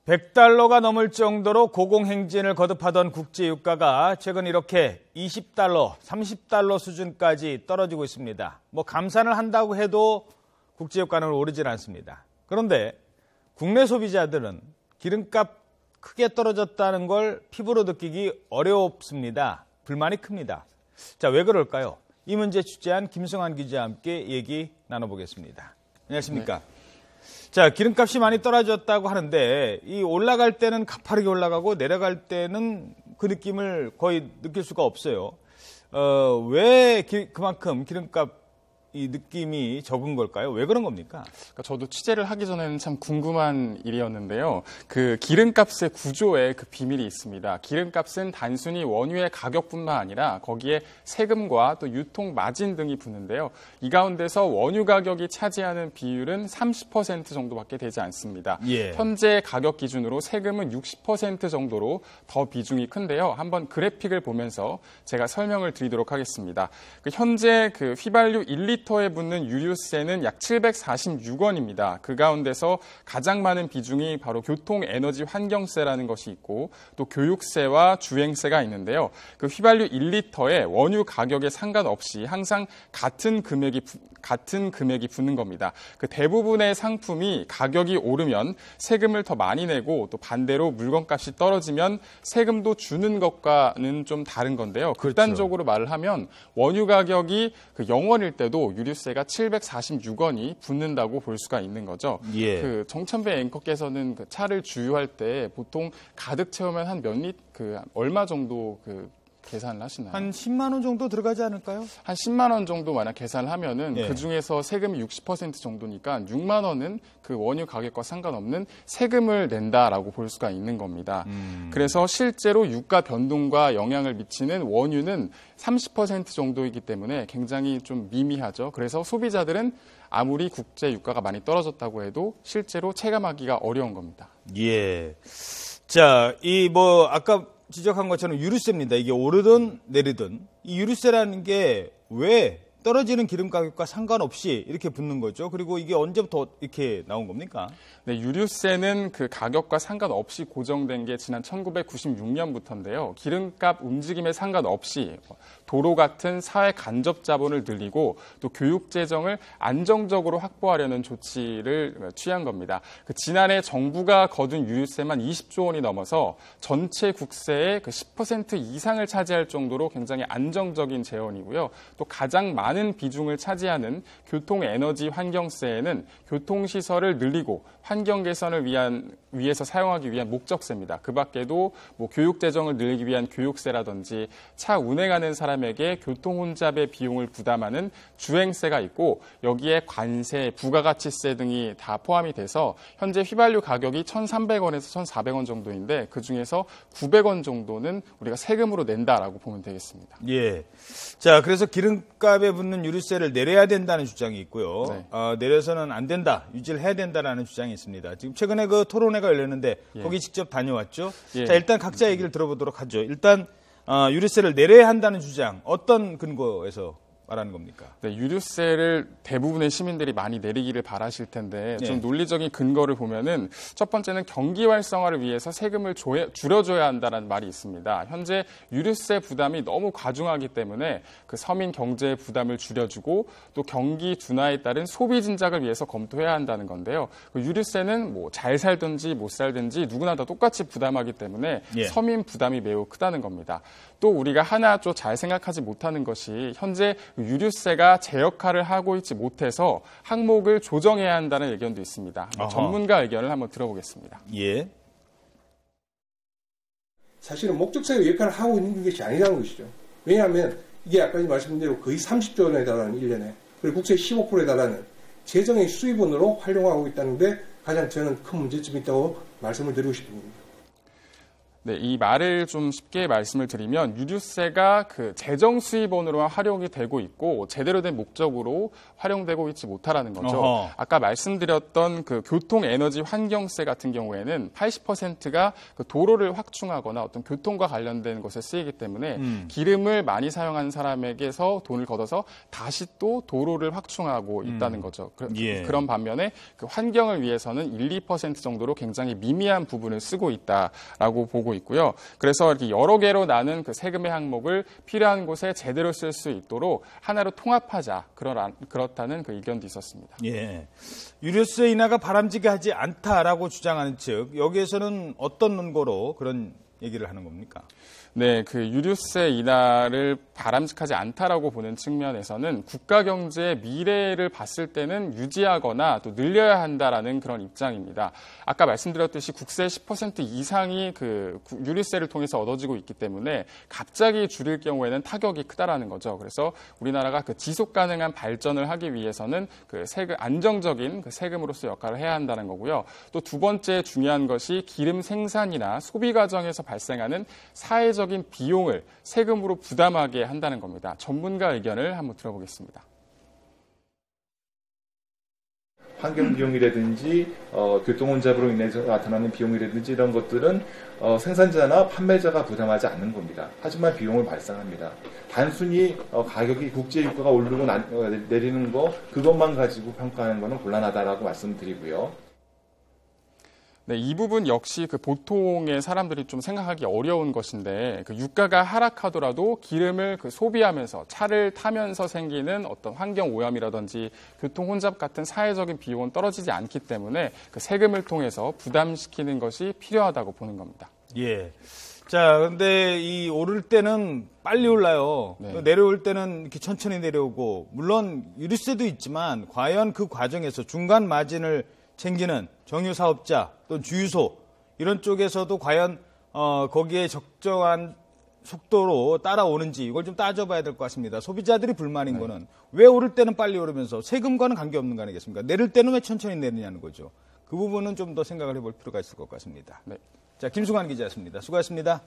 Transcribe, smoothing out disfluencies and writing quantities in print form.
$100가 넘을 정도로 고공행진을 거듭하던 국제유가가 최근 이렇게 $20, $30 수준까지 떨어지고 있습니다. 감산을 한다고 해도 국제유가는 오르질 않습니다. 그런데 국내 소비자들은 기름값 크게 떨어졌다는 걸 피부로 느끼기 어렵습니다. 불만이 큽니다. 자, 왜 그럴까요? 이 문제 취재한 김승환 기자와 함께 얘기 나눠보겠습니다. 안녕하십니까? 네. 자, 기름값이 많이 떨어졌다고 하는데 이 올라갈 때는 가파르게 올라가고 내려갈 때는 그 느낌을 거의 느낄 수가 없어요. 왜 그만큼 기름값 이 느낌이 적은 걸까요? 왜 그런 겁니까? 그러니까 저도 취재를 하기 전에는 참 궁금한 일이었는데요. 그 기름값의 구조에 그 비밀이 있습니다. 기름값은 단순히 원유의 가격뿐만 아니라 거기에 세금과 또 유통 마진 등이 붙는데요. 이 가운데서 원유 가격이 차지하는 비율은 30% 정도밖에 되지 않습니다. 예. 현재 가격 기준으로 세금은 60% 정도로 더 비중이 큰데요. 한번 그래픽을 보면서 제가 설명을 드리도록 하겠습니다. 현재 그 휘발유 1리터에 붙는 유류세는 약 746원입니다. 그 가운데서 가장 많은 비중이 바로 교통, 에너지, 환경세라는 것이 있고 또 교육세와 주행세가 있는데요. 그 휘발유 1리터에 원유 가격에 상관없이 항상 같은 금액이 붙는 겁니다. 그 대부분의 상품이 가격이 오르면 세금을 더 많이 내고 또 반대로 물건값이 떨어지면 세금도 주는 것과는 좀 다른 건데요. 극단적으로 말을 하면 원유 가격이 그 0원일 때도 유류세가 746원이 붙는다고 볼 수가 있는 거죠. 예. 그 정찬배 앵커께서는 그 차를 주유할 때 보통 가득 채우면 한 얼마 정도 계산을 하시나요? 한 10만 원 정도 들어가지 않을까요? 한 10만 원 정도 만약 계산을 하면은 예. 그중에서 세금이 60% 정도니까 6만 원은 그 원유 가격과 상관없는 세금을 낸다라고 볼 수가 있는 겁니다. 그래서 실제로 유가 변동과 영향을 미치는 원유는 30% 정도이기 때문에 굉장히 좀 미미하죠. 그래서 소비자들은 아무리 국제 유가가 많이 떨어졌다고 해도 실제로 체감하기가 어려운 겁니다. 예. 자, 아까 지적한 것처럼 유류세입니다. 이게 오르든 내리든 이 유류세라는 게 왜 떨어지는 기름 가격과 상관없이 이렇게 붙는 거죠? 그리고 이게 언제부터 이렇게 나온 겁니까? 네, 유류세는 그 가격과 상관없이 고정된 게 지난 1996년부터인데요. 기름값 움직임에 상관없이 도로 같은 사회 간접 자본을 늘리고 또 교육 재정을 안정적으로 확보하려는 조치를 취한 겁니다. 지난해 정부가 거둔 유류세만 20조 원이 넘어서 전체 국세의 10% 이상을 차지할 정도로 굉장히 안정적인 재원이고요. 또 가장 많은 비중을 차지하는 교통, 에너지, 환경세에는 교통시설을 늘리고 환경 개선을 위해서 사용하기 위한 목적세입니다. 그 밖에도 교육 재정을 늘리기 위한 교육세라든지 차 운행하는 사람에게 교통 혼잡의 비용을 부담하는 주행세가 있고 여기에 관세, 부가가치세 등이 다 포함이 돼서 현재 휘발유 가격이 1,300원에서 1,400원 정도인데 그중에서 900원 정도는 우리가 세금으로 낸다라고 보면 되겠습니다. 예. 자, 그래서 기름값에 붙는 유류세를 내려야 된다는 주장이 있고요. 네. 내려서는 안 된다, 유지를 해야 된다라는 주장이 있습니다. 지금 최근에 그 토론회가 열렸는데 예. 거기 직접 다녀왔죠. 예. 자, 일단 각자 얘기를 들어보도록 하죠. 일단 유류세를 내려야 한다는 주장 어떤 근거에서 말하는 겁니까? 네, 유류세를 대부분의 시민들이 많이 내리기를 바라실 텐데 좀 논리적인 근거를 보면은 첫 번째는 경기 활성화를 위해서 세금을 줄여줘야 한다는 말이 있습니다. 현재 유류세 부담이 너무 과중하기 때문에 그 서민 경제의 부담을 줄여주고 또 경기 둔화에 따른 소비 진작을 위해서 검토해야 한다는 건데요. 그 유류세는 잘 살든지 못 살든지 누구나 다 똑같이 부담하기 때문에 예. 서민 부담이 매우 크다는 겁니다. 또 우리가 하나 좀 잘 생각하지 못하는 것이 현재 유류세가 제 역할을 하고 있지 못해서 항목을 조정해야 한다는 의견도 있습니다. 전문가 의견을 한번 들어보겠습니다. 예. 사실은 목적성의 역할을 하고 있는 것이 아니라는 것이죠. 왜냐하면 이게 아까 말씀드린 대로 거의 30조 원에 달하는 1년에 그리고 국세 15%에 달하는 재정의 수입원으로 활용하고 있다는 데 가장 저는 큰 문제점이 있다고 말씀을 드리고 싶은 겁니다. 네, 이 말을 좀 쉽게 말씀을 드리면 유류세가 그 재정 수입원으로만 활용이 되고 있고 제대로 된 목적으로 활용되고 있지 못하라는 거죠. 어허. 아까 말씀드렸던 그 교통 에너지 환경세 같은 경우에는 80%가 그 도로를 확충하거나 어떤 교통과 관련된 것에 쓰이기 때문에 기름을 많이 사용하는 사람에게서 돈을 걷어서 다시 또 도로를 확충하고 있다는 거죠. 예. 그런 반면에 그 환경을 위해서는 1~2% 정도로 굉장히 미미한 부분을 쓰고 있다라고 보고 있고요. 그래서 이렇게 여러 개로 나눈 그 세금의 항목을 필요한 곳에 제대로 쓸 수 있도록 하나로 통합하자 그렇다는 그 의견도 있었습니다. 예, 유류세 인하가 바람직하지 않다라고 주장하는 측 여기에서는 어떤 논거로 그런 얘기를 하는 겁니까? 네, 그 유류세 인하를 바람직하지 않다라고 보는 측면에서는 국가 경제의 미래를 봤을 때는 유지하거나 또 늘려야 한다라는 그런 입장입니다. 아까 말씀드렸듯이 국세 10% 이상이 그 유류세를 통해서 얻어지고 있기 때문에 갑자기 줄일 경우에는 타격이 크다라는 거죠. 그래서 우리나라가 그 지속 가능한 발전을 하기 위해서는 그 세금 안정적인 그 세금으로서 역할을 해야 한다는 거고요. 또 두 번째 중요한 것이 기름 생산이나 소비 과정에서 발생하는 사회적 비용을 세금으로 부담하게 한다는 겁니다. 전문가 의견을 한번 들어보겠습니다. 환경 비용이라든지 교통 혼잡으로 인해서 나타나는 비용이라든지 이런 것들은 생산자나 판매자가 부담하지 않는 겁니다. 하지만 비용을 발생합니다. 단순히 가격이 국제유가가 오르고 내리는 거 그것만 가지고 평가하는 것은 곤란하다라고 말씀드리고요. 네, 이 부분 역시 그 보통의 사람들이 좀 생각하기 어려운 것인데 그 유가가 하락하더라도 기름을 그 소비하면서 차를 타면서 생기는 어떤 환경 오염이라든지 교통 혼잡 같은 사회적인 비용은 떨어지지 않기 때문에 그 세금을 통해서 부담시키는 것이 필요하다고 보는 겁니다. 예. 자, 근데 이 오를 때는 빨리 올라요. 네. 내려올 때는 이렇게 천천히 내려오고 물론 유류세도 있지만 과연 그 과정에서 중간 마진을 챙기는 정유 사업자 또 주유소 이런 쪽에서도 과연 거기에 적정한 속도로 따라오는지 이걸 좀 따져봐야 될 것 같습니다. 소비자들이 불만인 거는 왜 오를 때는 빨리 오르면서 세금과는 관계없는 거 아니겠습니까? 내릴 때는 왜 천천히 내리냐는 거죠. 그 부분은 좀 더 생각을 해볼 필요가 있을 것 같습니다. 네. 자, 김수관 기자였습니다. 수고하셨습니다.